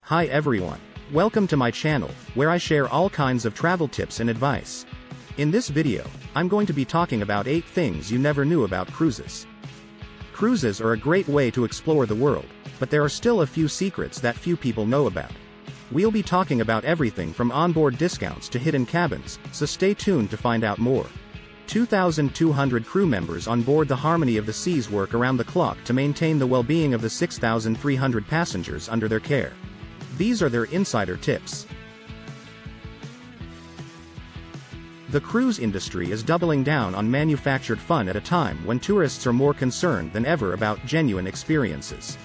Hi everyone. Welcome to my channel, where I share all kinds of travel tips and advice. In this video, I'm going to be talking about 8 things you never knew about cruises. Cruises are a great way to explore the world, but there are still a few secrets that few people know about. We'll be talking about everything from onboard discounts to hidden cabins, so stay tuned to find out more. 2,200 crew members on board the Harmony of the Seas work around the clock to maintain the well-being of the 6,300 passengers under their care. These are their insider tips. The cruise industry is doubling down on manufactured fun at a time when tourists are more concerned than ever about genuine experiences.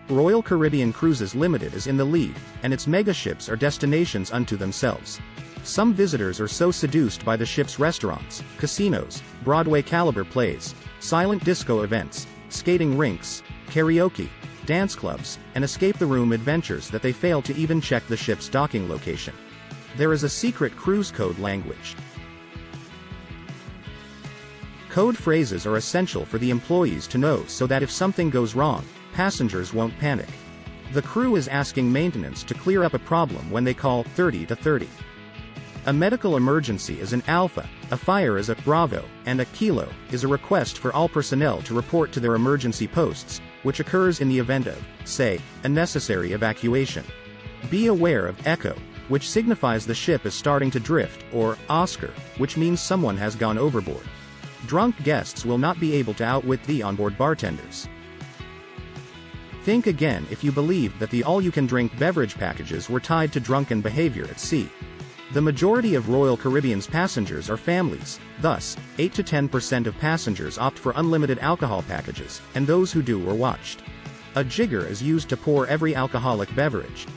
Royal Caribbean Cruises Limited is in the lead, and its megaships are destinations unto themselves. Some visitors are so seduced by the ship's restaurants, casinos, Broadway-caliber plays, silent disco events, skating rinks, karaoke, dance clubs, and escape-the-room adventures that they fail to even check the ship's docking location. There is a secret cruise code language. Code phrases are essential for the employees to know so that if something goes wrong, passengers won't panic. The crew is asking maintenance to clear up a problem when they call 30 to 30. A medical emergency is an Alpha, a fire is a Bravo, and a Kilo is a request for all personnel to report to their emergency posts, which occurs in the event of, say, a necessary evacuation. Be aware of Echo, which signifies the ship is starting to drift, or Oscar, which means someone has gone overboard. Drunk guests will not be able to outwit the onboard bartenders. Think again if you believed that the all-you-can-drink beverage packages were tied to drunken behavior at sea. The majority of Royal Caribbean's passengers are families, thus, 8 to 10% of passengers opt for unlimited alcohol packages, and those who do are watched. A jigger is used to pour every alcoholic beverage.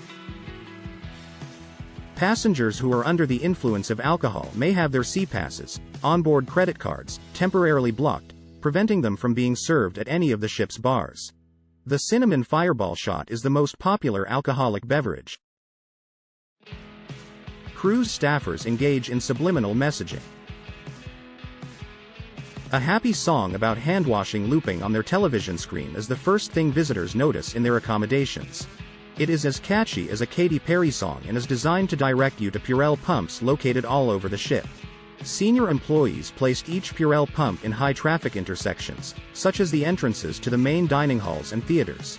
Passengers who are under the influence of alcohol may have their sea passes, onboard credit cards, temporarily blocked, preventing them from being served at any of the ship's bars. The cinnamon fireball shot is the most popular alcoholic beverage. Cruise staffers engage in subliminal messaging. A happy song about hand-washing looping on their television screen is the first thing visitors notice in their accommodations. It is as catchy as a Katy Perry song and is designed to direct you to Purell pumps located all over the ship. Senior employees placed each Purell pump in high-traffic intersections, such as the entrances to the main dining halls and theaters.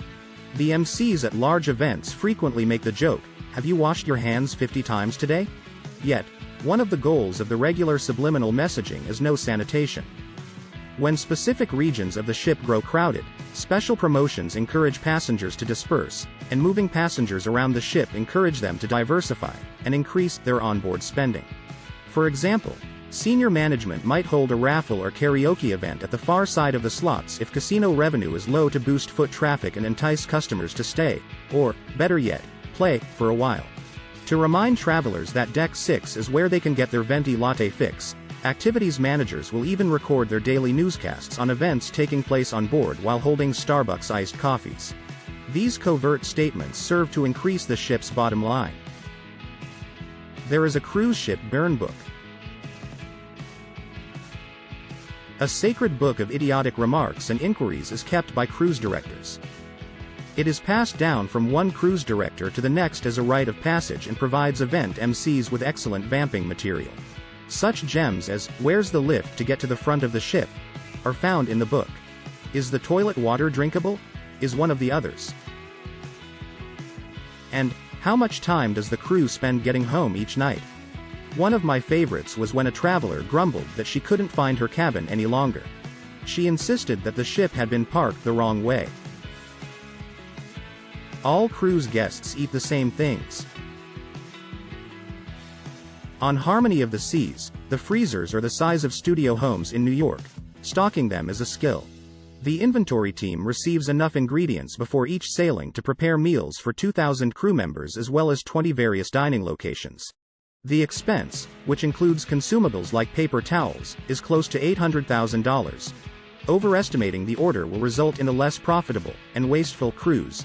The MCs at large events frequently make the joke, "Have you washed your hands 50 times today?" Yet, one of the goals of the regular subliminal messaging is no sanitation. When specific regions of the ship grow crowded, special promotions encourage passengers to disperse, and moving passengers around the ship encourage them to diversify and increase their onboard spending. For example, senior management might hold a raffle or karaoke event at the far side of the slots if casino revenue is low to boost foot traffic and entice customers to stay, or, better yet, play for a while. To remind travelers that Deck 6 is where they can get their venti latte fix, activities managers will even record their daily newscasts on events taking place on board while holding Starbucks iced coffees. These covert statements serve to increase the ship's bottom line. There is a cruise ship burn book. A sacred book of idiotic remarks and inquiries is kept by cruise directors. It is passed down from one cruise director to the next as a rite of passage and provides event MCs with excellent vamping material. Such gems as, "Where's the lift to get to the front of the ship?" are found in the book. "Is the toilet water drinkable?" is one of the others. And, "How much time does the crew spend getting home each night?" One of my favorites was when a traveler grumbled that she couldn't find her cabin any longer. She insisted that the ship had been parked the wrong way. All cruise guests eat the same things. On Harmony of the Seas, the freezers are the size of studio homes in New York. Stocking them is a skill. The inventory team receives enough ingredients before each sailing to prepare meals for 2,000 crew members as well as 20 various dining locations. The expense, which includes consumables like paper towels, is close to $800,000. Overestimating the order will result in a less profitable and wasteful cruise.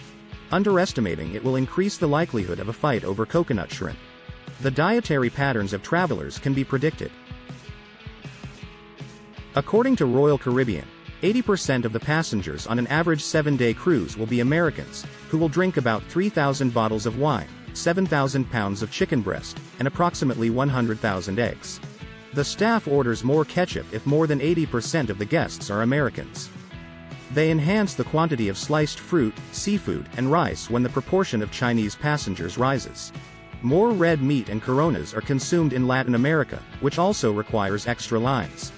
Underestimating it will increase the likelihood of a fight over coconut shrimp. The dietary patterns of travelers can be predicted. According to Royal Caribbean, 80% of the passengers on an average 7-day cruise will be Americans, who will drink about 3,000 bottles of wine, 7,000 pounds of chicken breast, and approximately 100,000 eggs. The staff orders more ketchup if more than 80% of the guests are Americans. They enhance the quantity of sliced fruit, seafood, and rice when the proportion of Chinese passengers rises. More red meat and Coronas are consumed in Latin America, which also requires extra lines.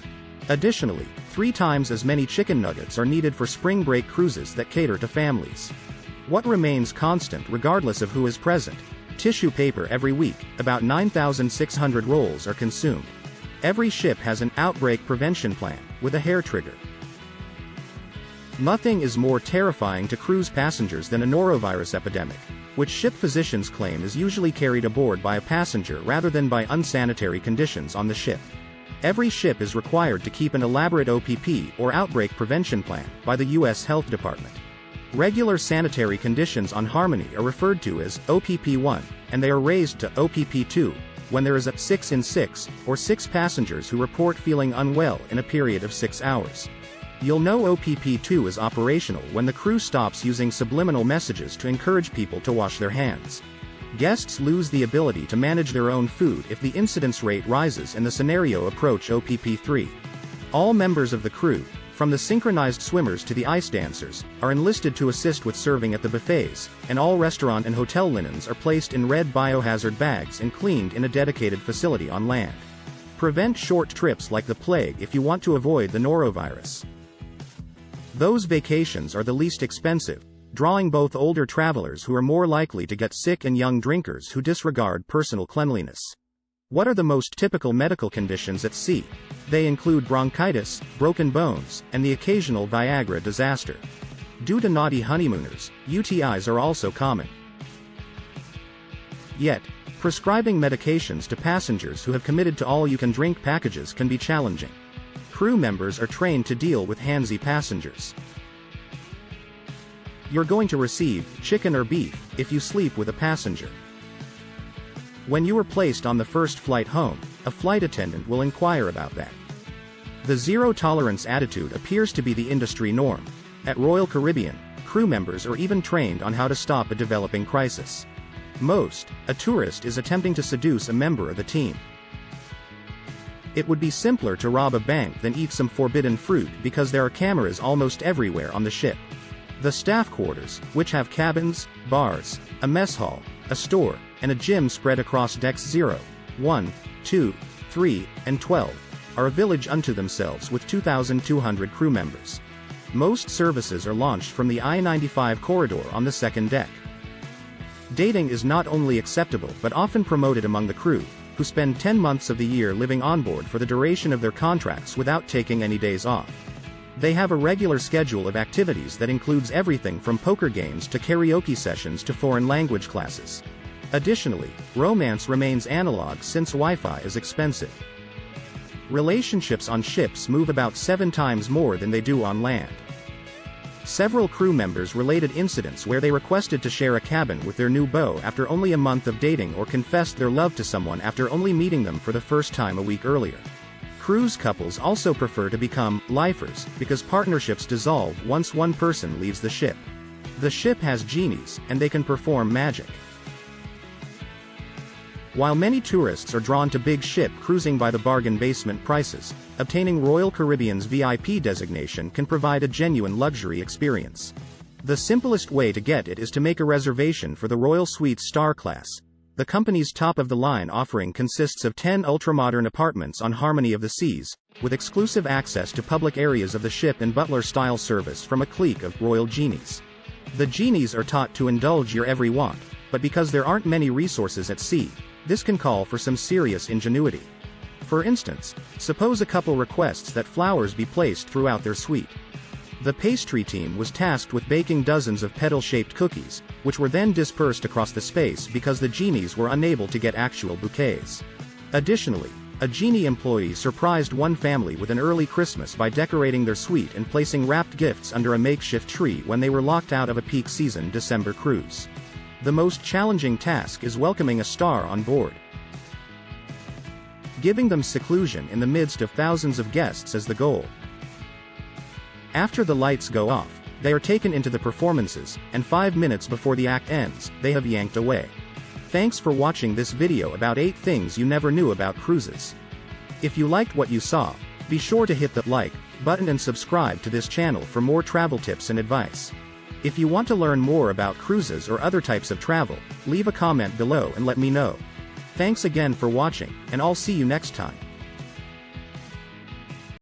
Additionally, 3 times as many chicken nuggets are needed for spring break cruises that cater to families. What remains constant regardless of who is present? Tissue paper every week, about 9,600 rolls are consumed. Every ship has an outbreak prevention plan, with a hair trigger. Nothing is more terrifying to cruise passengers than a norovirus epidemic, which ship physicians claim is usually carried aboard by a passenger rather than by unsanitary conditions on the ship. Every ship is required to keep an elaborate OPP or outbreak prevention plan by the U.S. Health Department. Regular sanitary conditions on Harmony are referred to as OPP1, and they are raised to OPP2 when there is a 6 in 6, or 6 passengers who report feeling unwell in a period of 6 hours. You'll know OPP2 is operational when the crew stops using subliminal messages to encourage people to wash their hands. Guests lose the ability to manage their own food if the incidence rate rises and the scenario approach OPP3. All members of the crew, from the synchronized swimmers to the ice dancers, are enlisted to assist with serving at the buffets, and all restaurant and hotel linens are placed in red biohazard bags and cleaned in a dedicated facility on land. Prevent short trips like the plague if you want to avoid the norovirus. Those vacations are the least expensive, drawing both older travelers who are more likely to get sick and young drinkers who disregard personal cleanliness. What are the most typical medical conditions at sea? They include bronchitis, broken bones, and the occasional Viagra disaster. Due to naughty honeymooners, UTIs are also common. Yet, prescribing medications to passengers who have committed to all-you-can-drink packages can be challenging. Crew members are trained to deal with handsy passengers. You're going to receive chicken or beef if you sleep with a passenger. When you are placed on the first flight home, a flight attendant will inquire about that. The zero-tolerance attitude appears to be the industry norm. At Royal Caribbean, crew members are even trained on how to stop a developing crisis. Most, a tourist is attempting to seduce a member of the team. It would be simpler to rob a bank than eat some forbidden fruit because there are cameras almost everywhere on the ship. The staff quarters, which have cabins, bars, a mess hall, a store, and a gym spread across decks 0, 1, 2, 3, and 12, are a village unto themselves with 2,200 crew members. Most services are launched from the I-95 corridor on the second deck. Dating is not only acceptable but often promoted among the crew, who spend 10 months of the year living on board for the duration of their contracts without taking any days off. They have a regular schedule of activities that includes everything from poker games to karaoke sessions to foreign language classes. Additionally, romance remains analog since Wi-Fi is expensive. Relationships on ships move about 7 times more than they do on land. Several crew members related incidents where they requested to share a cabin with their new beau after only a month of dating or confessed their love to someone after only meeting them for the first time a week earlier. Cruise couples also prefer to become lifers because partnerships dissolve once one person leaves the ship. The ship has genies, and they can perform magic. While many tourists are drawn to big ship cruising by the bargain basement prices, obtaining Royal Caribbean's VIP designation can provide a genuine luxury experience. The simplest way to get it is to make a reservation for the Royal Suites Star Class. The company's top-of-the-line offering consists of 10 ultramodern apartments on Harmony of the Seas, with exclusive access to public areas of the ship and butler-style service from a clique of royal genies. The genies are taught to indulge your every want, but because there aren't many resources at sea, this can call for some serious ingenuity. For instance, suppose a couple requests that flowers be placed throughout their suite. The pastry team was tasked with baking dozens of petal-shaped cookies, which were then dispersed across the space because the genies were unable to get actual bouquets. Additionally, a genie employee surprised one family with an early Christmas by decorating their suite and placing wrapped gifts under a makeshift tree when they were locked out of a peak season December cruise. The most challenging task is welcoming a star on board. Giving them seclusion in the midst of thousands of guests is the goal. After the lights go off, They are taken into the performances, and 5 minutes before the act ends, they have yanked away. Thanks for watching this video about 8 things you never knew about cruises. If you liked what you saw, be sure to hit the like button and subscribe to this channel for more travel tips and advice. If you want to learn more about cruises or other types of travel, leave a comment below and let me know. Thanks again for watching, and I'll see you next time.